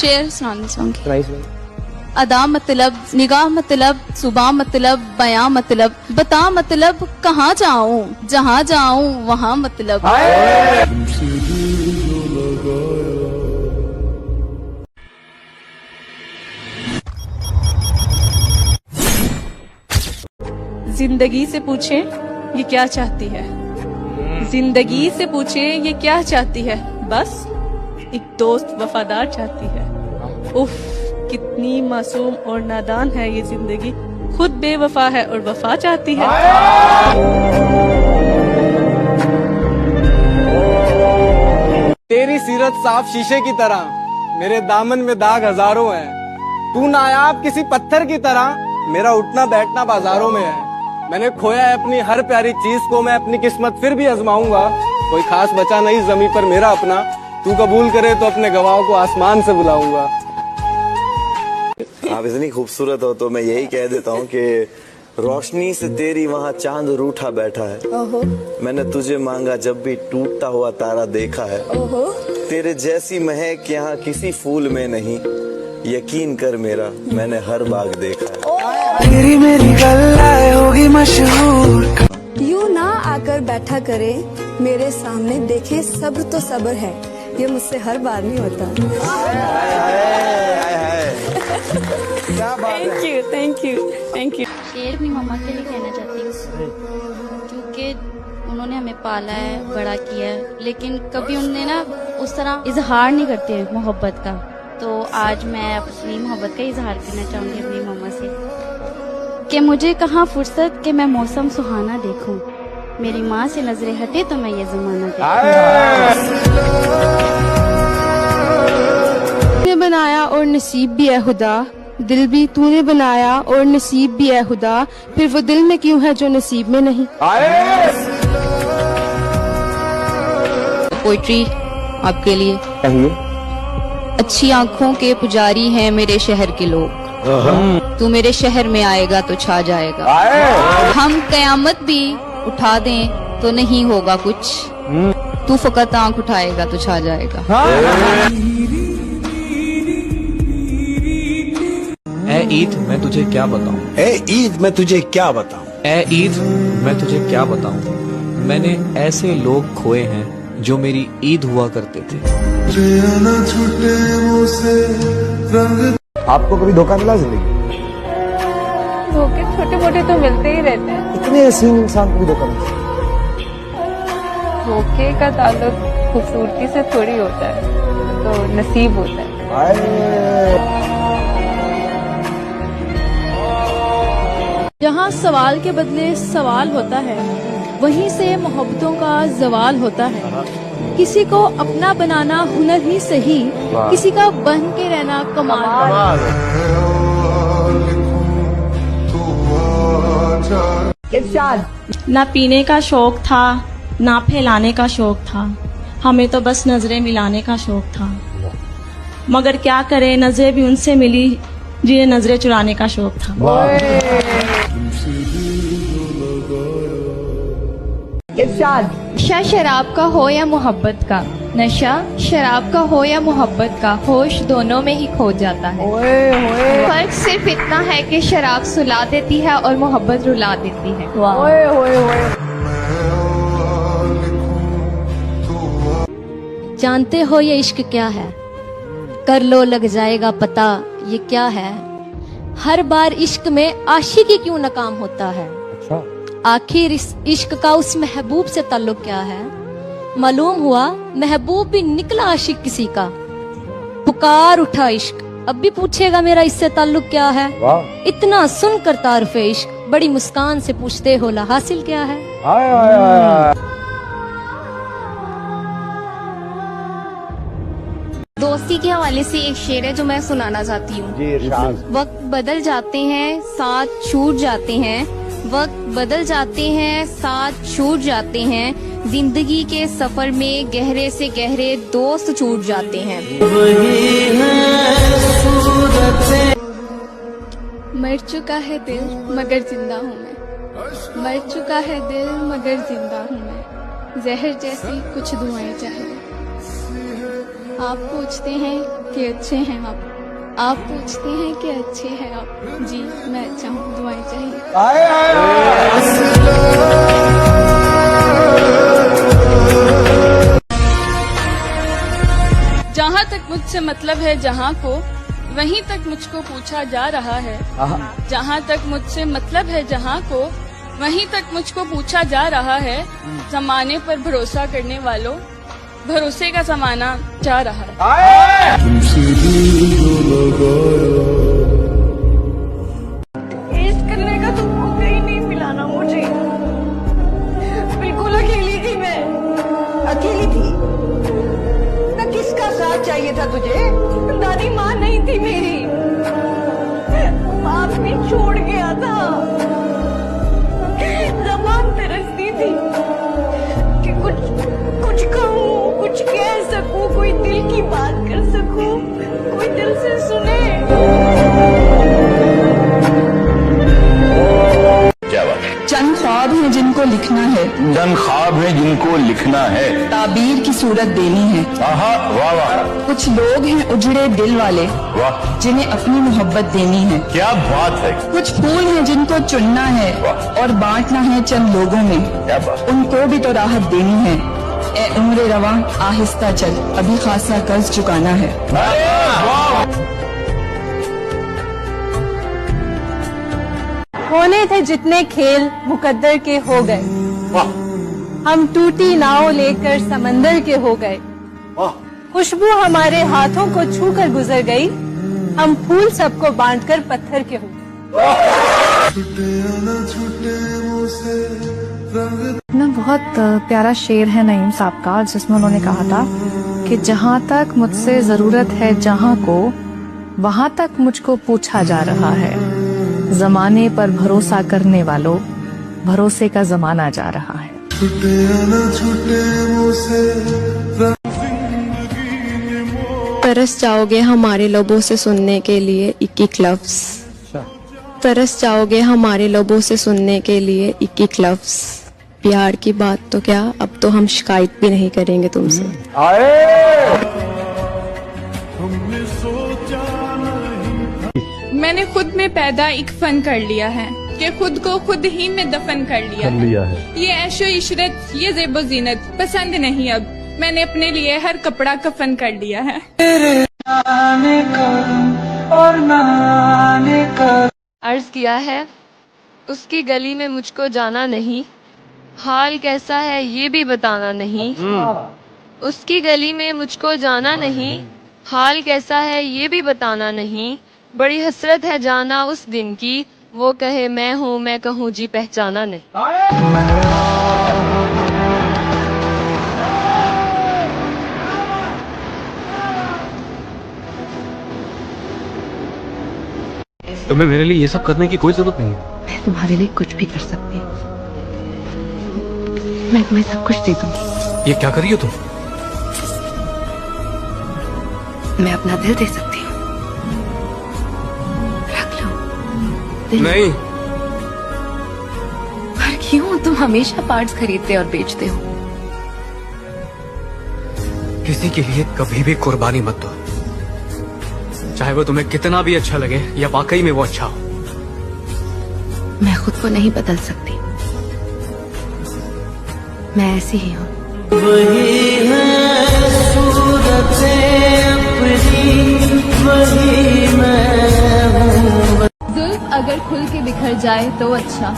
शेर सुनाना चाहूंगी। अदा मतलब, निगाह मतलब, सुबह मतलब, बयां मतलब, बता मतलब, कहाँ जाऊं, जहाँ जाऊं वहाँ मतलब। जिंदगी से पूछे ये क्या चाहती है, जिंदगी से पूछे ये क्या चाहती है, बस एक दोस्त वफादार चाहती है। उफ, कितनी मासूम और नादान है ये जिंदगी, खुद बेवफा है और वफा चाहती है। तेरी सीरत साफ शीशे की तरह, मेरे दामन में दाग हजारों हैं। तू नायाब किसी पत्थर की तरह, मेरा उठना बैठना बाजारों में है। मैंने खोया है अपनी हर प्यारी चीज को, मैं अपनी किस्मत फिर भी आजमाऊंगा। कोई खास बचा नहीं जमीन पर मेरा अपना, तू कबूल करे तो अपने गवाहों को आसमान से बुलाऊंगा। आप इतनी खूबसूरत हो तो मैं यही कह देता हूँ कि रोशनी से तेरी वहाँ चांद रूठा बैठा है। ओहो। मैंने तुझे मांगा जब भी टूटता हुआ तारा देखा है। ओहो। तेरे जैसी महक यहाँ किसी फूल में नहीं, यकीन कर मेरा मैंने हर बाग देखा है। तेरी मेरी गल्लाए होगी मशहूर। यूं ना आकर बैठा करे मेरे सामने, देखे सब्र तो सब्र है, ये मुझसे हर बार नहीं होता। Thank you, thank you, thank you. शेर अपनी मम्मा के लिए कहना चाहती हूँ, क्योंकि उन्होंने हमें पाला है, बड़ा किया है, लेकिन कभी उन्होंने ना उस तरह इजहार नहीं करते मोहब्बत का। तो आज मैं अपनी मोहब्बत का इजहार करना चाहूंगी अपनी मम्मा से कि मुझे कहाँ फुर्सत कि मैं मौसम सुहाना देखूं, मेरी माँ से नजरें हटे तो मैं ये जमाना देखूं। बनाया और नसीब भी है खुदा, दिल भी तूने बनाया और नसीब भी है खुदा, फिर वो दिल में क्यों है जो नसीब में नहीं। पोइट्री आपके लिए। अच्छी आंखों के पुजारी हैं मेरे शहर के लोग, तू मेरे शहर में आएगा तो छा जाएगा। हम कयामत भी उठा दें तो नहीं होगा कुछ, तू फकत आंख उठाएगा तो छा जाएगा। ए ईद मैं तुझे क्या बताऊं, ए ईद मैं तुझे क्या बताऊं, ए ईद मैं तुझे क्या बताऊं। मैंने ऐसे लोग खोए हैं जो मेरी ईद हुआ करते थे। आपको कभी धोखा मिला जिंदगी? धोखे छोटे मोटे तो मिलते ही रहते हैं। इतने हसीन इंसान को भी धोखा मिलता है। धोखे का ताल्लुक खूबसूरती से थोड़ी होता है, तो नसीब होता है। जहाँ सवाल के बदले सवाल होता है, वहीं से मोहब्बतों का जवाल होता है। किसी को अपना बनाना हुनर ही सही, किसी का बन के रहना कमाल। इरशाद। ना पीने का शौक था, ना फैलाने का शौक था, हमें तो बस नजरें मिलाने का शौक था। मगर क्या करे, नजरें भी उनसे मिली जिन्हें नजरें चुराने का शौक था। इरशाद। नशा शराब का हो या मोहब्बत का, नशा शराब का हो या मोहब्बत का, होश दोनों में ही खो जाता है। फर्क सिर्फ इतना है कि शराब सुला देती है और मोहब्बत रुला देती है। जानते हो ये इश्क क्या है, कर लो लग जाएगा पता ये क्या है। हर बार इश्क में आशिकी क्यों नाकाम होता है, आखिर इस इश्क का उस महबूब से ताल्लुक क्या है। मालूम हुआ महबूब भी निकला आशिक किसी का, पुकार उठा इश्क अब भी पूछेगा मेरा इससे ताल्लुक क्या है। इतना सुनकर तारुफ़े इश्क, बड़ी मुस्कान से पूछते हो ला हासिल क्या है। दोस्ती के हवाले से एक शेर है जो मैं सुनाना चाहती हूँ। वक्त बदल जाते हैं साथ छूट जाते हैं, वक्त बदल जाते हैं साथ छूट जाते हैं, जिंदगी के सफर में गहरे से गहरे दोस्त छूट जाते हैं। मर चुका है दिल मगर जिंदा हूँ मैं, मर चुका है दिल मगर जिंदा हूँ मैं, जहर जैसी कुछ दुआएं चाहिए। आप पूछते हैं कि अच्छे हैं आप पूछते हैं कि अच्छे हैं आप। जी मैं अच्छा हूँ, दुआएं चाहिए। जहाँ तक मुझसे मतलब है जहाँ को, वहीं तक मुझको पूछा जा रहा है। जहाँ तक मुझसे मतलब है जहाँ को, वहीं तक मुझको पूछा जा रहा है। जमाने पर भरोसा करने वालों, भरोसे का जमाना जा रहा है। इश्क करने का तो मौका ही नहीं मिला ना मुझे। बिल्कुल अकेली थी मैं, अकेली थी ना। किसका साथ चाहिए था तुझे? दादी माँ नहीं थी मेरी, बाप भी छोड़ गया था। ज़बान तरसती थी कि कुछ कहूँ, कुछ कह सकूँ, कोई दिल की बात कर सकूँ, कोई दिल से सुने। क्या बात है? चंद ख्वाब हैं जिनको लिखना है, चंद ख्वाब है जिनको लिखना है, ताबीर की सूरत देनी है। आहा, वाह वाह, कुछ लोग हैं उजड़े दिल वाले, वाह, जिन्हें अपनी मोहब्बत देनी है। क्या बात है। कुछ फूल हैं जिनको चुनना है और बांटना है चंद लोगों में, क्या बात। उनको भी तो राहत देनी है। ए उम्र रवा आहिस्ता चल, अभी खासा कर्ज चुकाना है। होने थे जितने खेल मुकद्दर के हो गए, हम टूटी नाव लेकर समंदर के हो गए। खुशबू हमारे हाथों को छू कर गुजर गई, हम फूल सबको बांटकर पत्थर के हो ना। बहुत प्यारा शेर है नईम साहब का, जिसमें उन्होंने कहा था कि जहाँ तक मुझसे जरूरत है जहाँ को, वहाँ तक मुझको पूछा जा रहा है। जमाने पर भरोसा करने वालों, भरोसे का जमाना जा रहा है। तरस जाओगे हमारे लबों से सुनने के लिए एक-एक लफ्ज। तरस जाओगे हमारे लबों से सुनने के लिए एक-एक लफ्ज। प्यार की बात तो क्या, अब तो हम शिकायत भी नहीं करेंगे तुमसे। मैंने खुद में पैदा एक फन कर लिया है कि खुद को खुद ही में दफन कर लिया है। ये ऐशो इशरत, ये जेबो जीनत पसंद नहीं अब, मैंने अपने लिए हर कपड़ा कफन कर लिया है। अर्ज किया है उसकी गली में मुझको जाना नहीं, हाल कैसा है ये भी बताना नहीं। उसकी गली में मुझको जाना नहीं, हाल कैसा है ये भी बताना नहीं। बड़ी हसरत है जाना उस दिन की, वो कहे मैं हूँ मैं कहूँ जी पहचाना नहीं। तुम्हें मेरे लिए ये सब करने की कोई जरूरत नहीं है। मैं तुम्हारे लिए कुछ भी कर सकती हूँ, मैं तुम्हें सब कुछ दे दूंगी। ये क्या कर रही हो तुम? मैं अपना दिल दे सकती हूँ, रख लो दिल। नहीं। पर क्यों? तुम हमेशा पार्ट्स खरीदते और बेचते हो। किसी के लिए कभी भी कुर्बानी मत दो, चाहे वो तुम्हें कितना भी अच्छा लगे या वाकई में वो अच्छा हो। मैं खुद को नहीं बदल सकती, मैं ऐसी ही हूँ। जुल्फ अगर खुल के बिखर जाए तो अच्छा,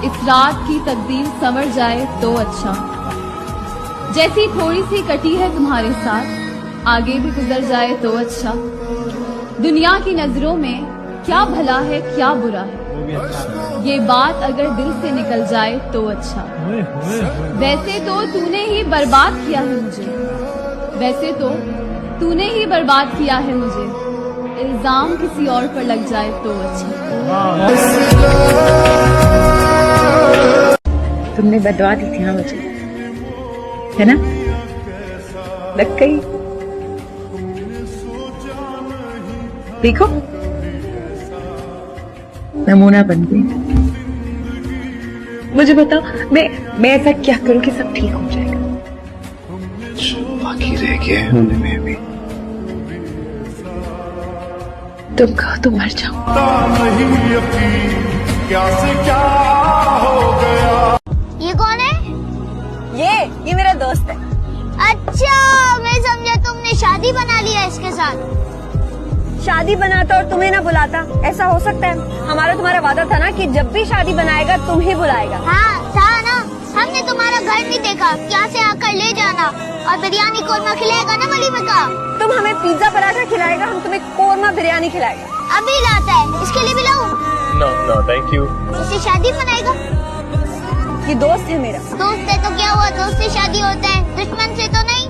इस रात की तकदीर संवर जाए तो अच्छा। जैसी थोड़ी सी कटी है तुम्हारे साथ, आगे भी गुजर जाए तो अच्छा। दुनिया की नजरों में क्या भला है क्या बुरा है, ये बात अगर दिल से निकल जाए तो अच्छा। वैसे तो तूने ही बर्बाद किया है मुझे, वैसे तो तूने ही बर्बाद किया है मुझे, इल्जाम किसी और पर लग जाए तो अच्छा। तुमने बदवा दी थी ना मुझे, है ना? लग गई। देखो नमूना बन गई। मुझे बताओ मैं ऐसा क्या करूं कि सब ठीक हो जाएगा? बाकी देखिए होने में भी तुम कहो तो मर जाओ। ये कौन है? ये मेरा दोस्त है। अच्छा, मैं समझा तुमने शादी बना लिया इसके साथ। शादी बनाता और तुम्हें ना बुलाता, ऐसा हो सकता है? हमारा तुम्हारा वादा था ना कि जब भी शादी बनाएगा तुम ही बुलाएगा। हाँ था ना, हमने तुम्हारा घर नहीं देखा, क्या से आकर ले जाना और बिरयानी कोरमा खिलाएगा ना वलीमे का। तुम हमें पिज्जा पराठा खिलाएगा, हम तुम्हें कोरमा बिरयानी खिलाएगा। अभी लाता है, इसके लिए भी लाऊं? No thank you. इससे शादी बनाएगा? ये दोस्त है मेरा। दोस्त है तो क्या हुआ, दोस्त से शादी होता है, दुश्मन से तो नहीं।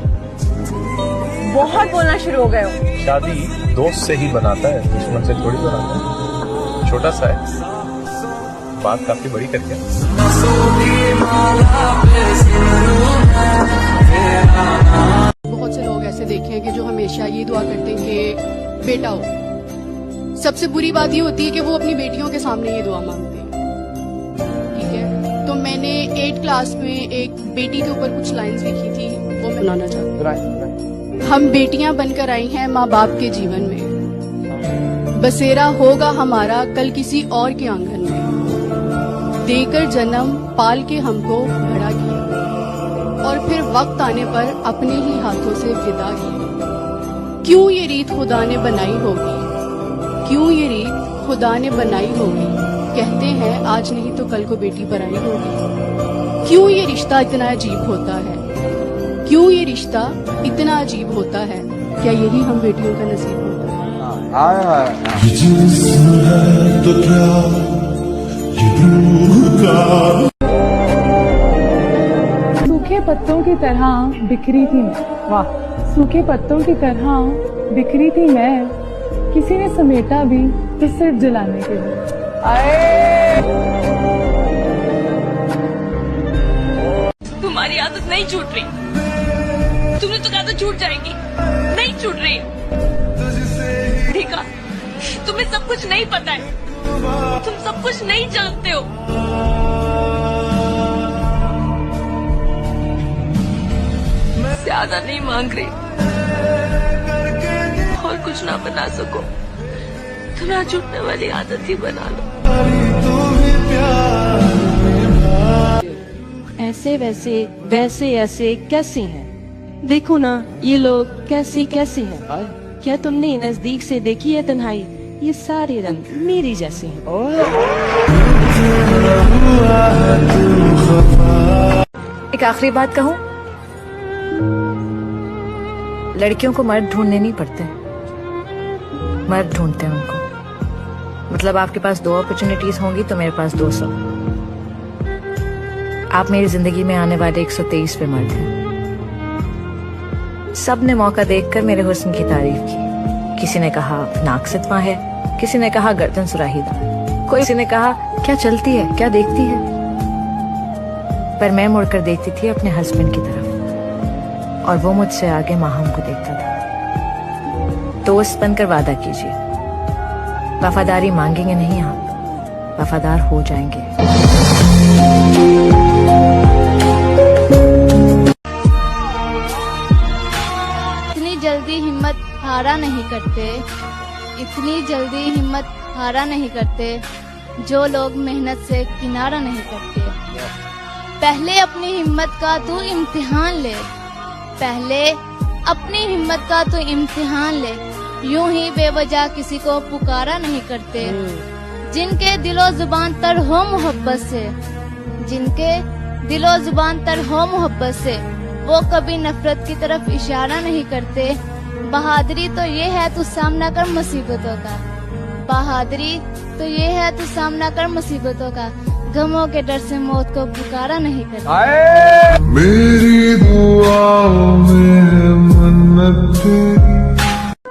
बहुत बोलना शुरू हो गए हो। शादी दोस्त से ही बनाता है, दुश्मन से थोड़ी बनाता है। छोटा सा है, बात काफी बड़ी करके। बहुत से लोग ऐसे देखे हैं कि जो हमेशा ये दुआ करते हैं कि बेटा हो। सबसे बुरी बात ये होती है कि वो अपनी बेटियों के सामने ये दुआ मांगते हैं। ठीक है, तो मैंने 8th क्लास में एक बेटी के ऊपर कुछ लाइंस लिखी थी, वो मैं सुनाना चाहती हूँ। हम बेटियां बनकर आई हैं माँ बाप के जीवन में, बसेरा होगा हमारा कल किसी और के आंगन में। देकर जन्म पाल के हमको बड़ा किया और फिर वक्त आने पर अपने ही हाथों से विदा किया। क्यों ये रीत खुदा ने बनाई होगी, क्यों ये रीत खुदा ने बनाई होगी। कहते हैं आज नहीं तो कल को बेटी पराई होगी। क्यों ये रिश्ता इतना अजीब होता है, क्यों ये रिश्ता इतना अजीब होता है। क्या यही हम बेटियों का नसीब होता है? सूखे पत्तों की तरह बिखरी थी मैं। वाह। सूखे पत्तों की तरह बिखरी थी मैं, किसी ने समेटा भी तो सिर्फ जलाने के लिए। तुम्हारी आदत नहीं छूट रही, तुमने तो कहा था छूट जाएगी, नहीं छूट रही। देखा, तुम्हें सब कुछ नहीं पता है, तुम सब कुछ नहीं जानते हो। ज्यादा नहीं मांग रही, और कुछ ना बना सको तो ना छूटने वाली आदत ही बना लो। ऐसे वैसे वैसे ऐसे कैसे हैं? देखो ना ये लोग कैसे कैसे हैं। क्या तुमने नजदीक से देखी है तन्हाई? ये सारे रंग मेरी जैसे हैं। एक आखिरी बात कहूँ, लड़कियों को मर्द ढूंढने नहीं पड़ते, मर्द ढूंढते हैं उनको। मतलब आपके पास 2 अपॉर्चुनिटीज होंगी तो मेरे पास 200। आप मेरी जिंदगी में आने वाले 123 पे मर्द हैं। सब ने मौका देखकर मेरे हुस्न की तारीफ की। किसी ने कहा नाक सितवा है, किसी ने कहा गर्दन सुराहीदार, किसी ने कहा क्या चलती है, क्या देखती है। पर मैं मुड़कर देखती थी अपने हस्बैंड की तरफ और वो मुझसे आगे माहम को देखता था। दोस्त बनकर वादा कीजिए, वफादारी मांगेंगे नहीं, आप वफादार हो जाएंगे। इतनी जल्दी हिम्मत हारा नहीं करते, इतनी जल्दी हिम्मत हारा नहीं करते जो लोग मेहनत से किनारा नहीं करते। पहले अपनी हिम्मत का तू इम्तिहान ले, पहले अपनी हिम्मत का तू इम्तिहान ले। यूं ही बेवजह किसी को पुकारा नहीं करते। जिनके दिलो जुबान तर हो मोहब्बत से, जिनके दिलो जुबान तर हो मोहब्बत से, वो कभी नफरत की तरफ इशारा नहीं करते। बहादुरी तो ये है तू सामना कर मुसीबतों का, बहादुरी तो ये है तू सामना कर मुसीबतों का। गमों के डर से मौत को पुकारा नहीं करते। मेरी दुआओं में मन्नत तेरी।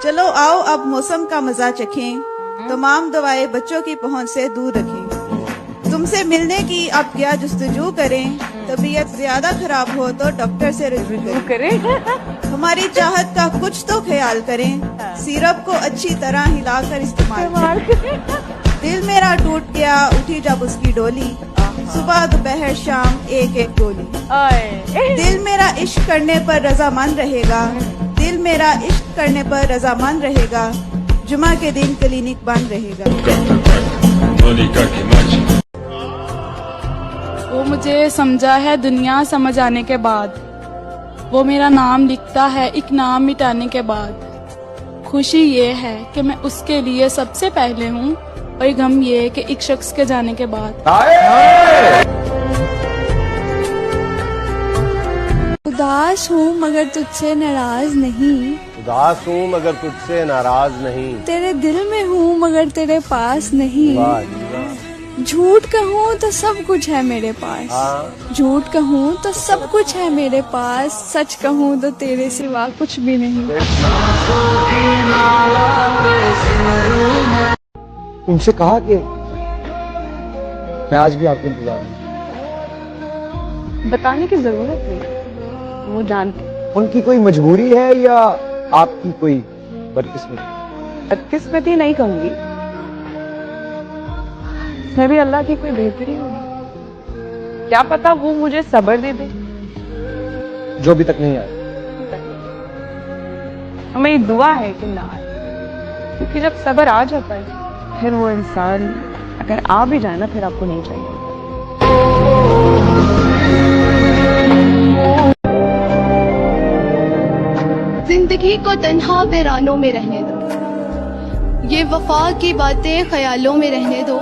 चलो आओ अब मौसम का मजा चखें, तमाम दवाएं बच्चों की पहुंच से दूर रखें। तुमसे मिलने की अब क्या जुस्तजू करें, तबीयत ज्यादा खराब हो तो डॉक्टर से रुजू करें। हमारी चाहत का कुछ तो ख्याल करें, सिरप को अच्छी तरह हिलाकर इस्तेमाल करें। दिल मेरा टूट गया उठी जब उसकी डोली, सुबह दोपहर शाम एक एक गोली। दिल मेरा इश्क करने पर रजामंद रहेगा, दिल मेरा इश्क करने पर रजामंद रहेगा, जुमा के दिन क्लिनिक बंद रहेगा। वो मुझे समझा है दुनिया समझ आने के बाद, वो मेरा नाम लिखता है एक नाम मिटाने के बाद। खुशी ये है कि मैं उसके लिए सबसे पहले हूँ, और गम ये है कि एक शख्स के जाने के बाद। उदास हूँ मगर तुझसे नाराज नहीं, उदास हूँ मगर तुझसे नाराज नहीं, तेरे दिल में हूँ मगर तेरे पास नहीं। झूठ कहूँ तो सब कुछ है मेरे पास, झूठ कहूँ तो सब कुछ है मेरे पास, सच कहूँ तो तेरे सिवा कुछ भी नहीं। उनसे कहा कि मैं आज भी आपके इंतजार में। बताने की जरूरत नहीं, वो जानते। उनकी कोई मजबूरी है या आपकी कोई बदकिस्मती? बदकिस्मती नहीं कहूंगी, मैं भी अल्लाह की कोई बेहतरी होगी। क्या पता वो मुझे सब्र दे दे जो अभी तक नहीं आया। मेरी दुआ है कि ना आए, क्योंकि जब सब्र आ जाता है फिर वो इंसान अगर आ भी जाए ना फिर आपको नहीं चाहिए। जिंदगी को तन्हा वीरानों में रहने दो, ये वफा की बातें ख्यालों में रहने दो,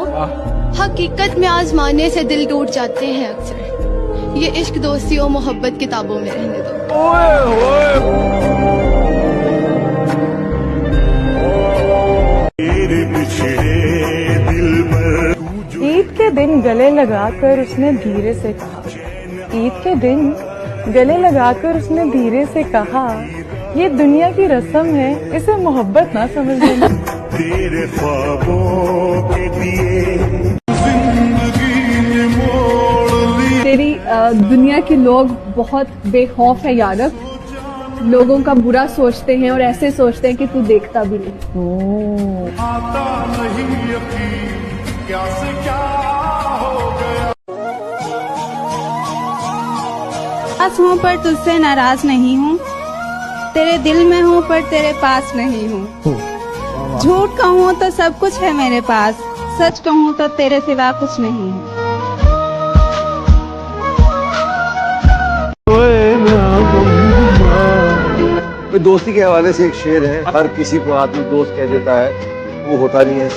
हकीकत में आजमाने से दिल टूट जाते हैं अक्सर, ये इश्क दोस्ती और मोहब्बत किताबों में रहने दो। ईद के दिन गले लगाकर उसने धीरे से कहा, ईद के दिन गले लगाकर उसने धीरे से कहा, ये दुनिया की रस्म है, इसे मोहब्बत ना समझ लेना। तेरे ख्वाबों के दिए तेरी दुनिया के लोग बहुत बेखौफ है यारब, लोगों का बुरा सोचते हैं और ऐसे सोचते हैं कि तू देखता भी नहीं। आता नहीं यकीन क्या से क्या हो गया। पास हूँ पर तुझसे नाराज नहीं हूँ, तेरे दिल में हूँ पर तेरे पास नहीं हूँ। झूठ कहूँ तो सब कुछ है मेरे पास, सच कहूँ तो तेरे सिवा कुछ नहीं है। कोई दोस्ती के हवाले से एक शेर है, हर किसी को आदमी दोस्त कह देता है, वो होता नहीं है।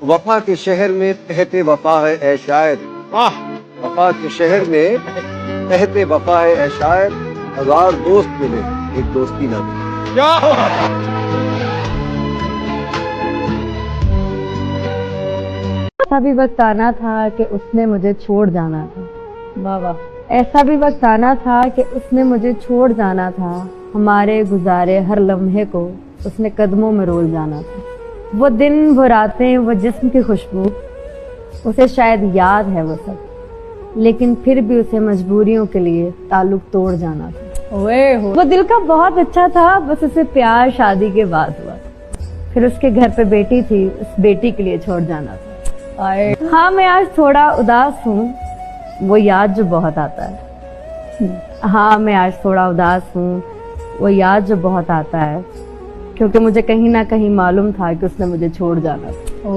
वफा के शहर में कहते वफा है ऐ शायर, वफा के शहर में कहते वफा है ऐ शायर, 1000 दोस्त मिले एक दोस्ती ना मिले। ऐसा भी वक्त आना था कि उसने मुझे छोड़ जाना था, वाह वाह। ऐसा भी वक्त आना था कि उसने मुझे छोड़ जाना था, हमारे गुजारे हर लम्हे को उसने कदमों में रोल जाना था। वो दिन वो रातें वो जिस्म की खुशबू, उसे शायद याद है वो सब, लेकिन फिर भी उसे मजबूरियों के लिए ताल्लुक तोड़ जाना था। वो दिल का बहुत अच्छा था, बस उसे प्यार शादी के बाद हुआ, फिर उसके घर पे बेटी थी, उस बेटी के लिए छोड़ जाना था। हाँ मैं आज थोड़ा उदास हूँ, वो याद जो बहुत आता है। हाँ मैं आज थोड़ा उदास हूँ, वो याद जो बहुत आता है, क्योंकि मुझे कहीं ना कहीं मालूम था कि उसने मुझे छोड़ जाना था।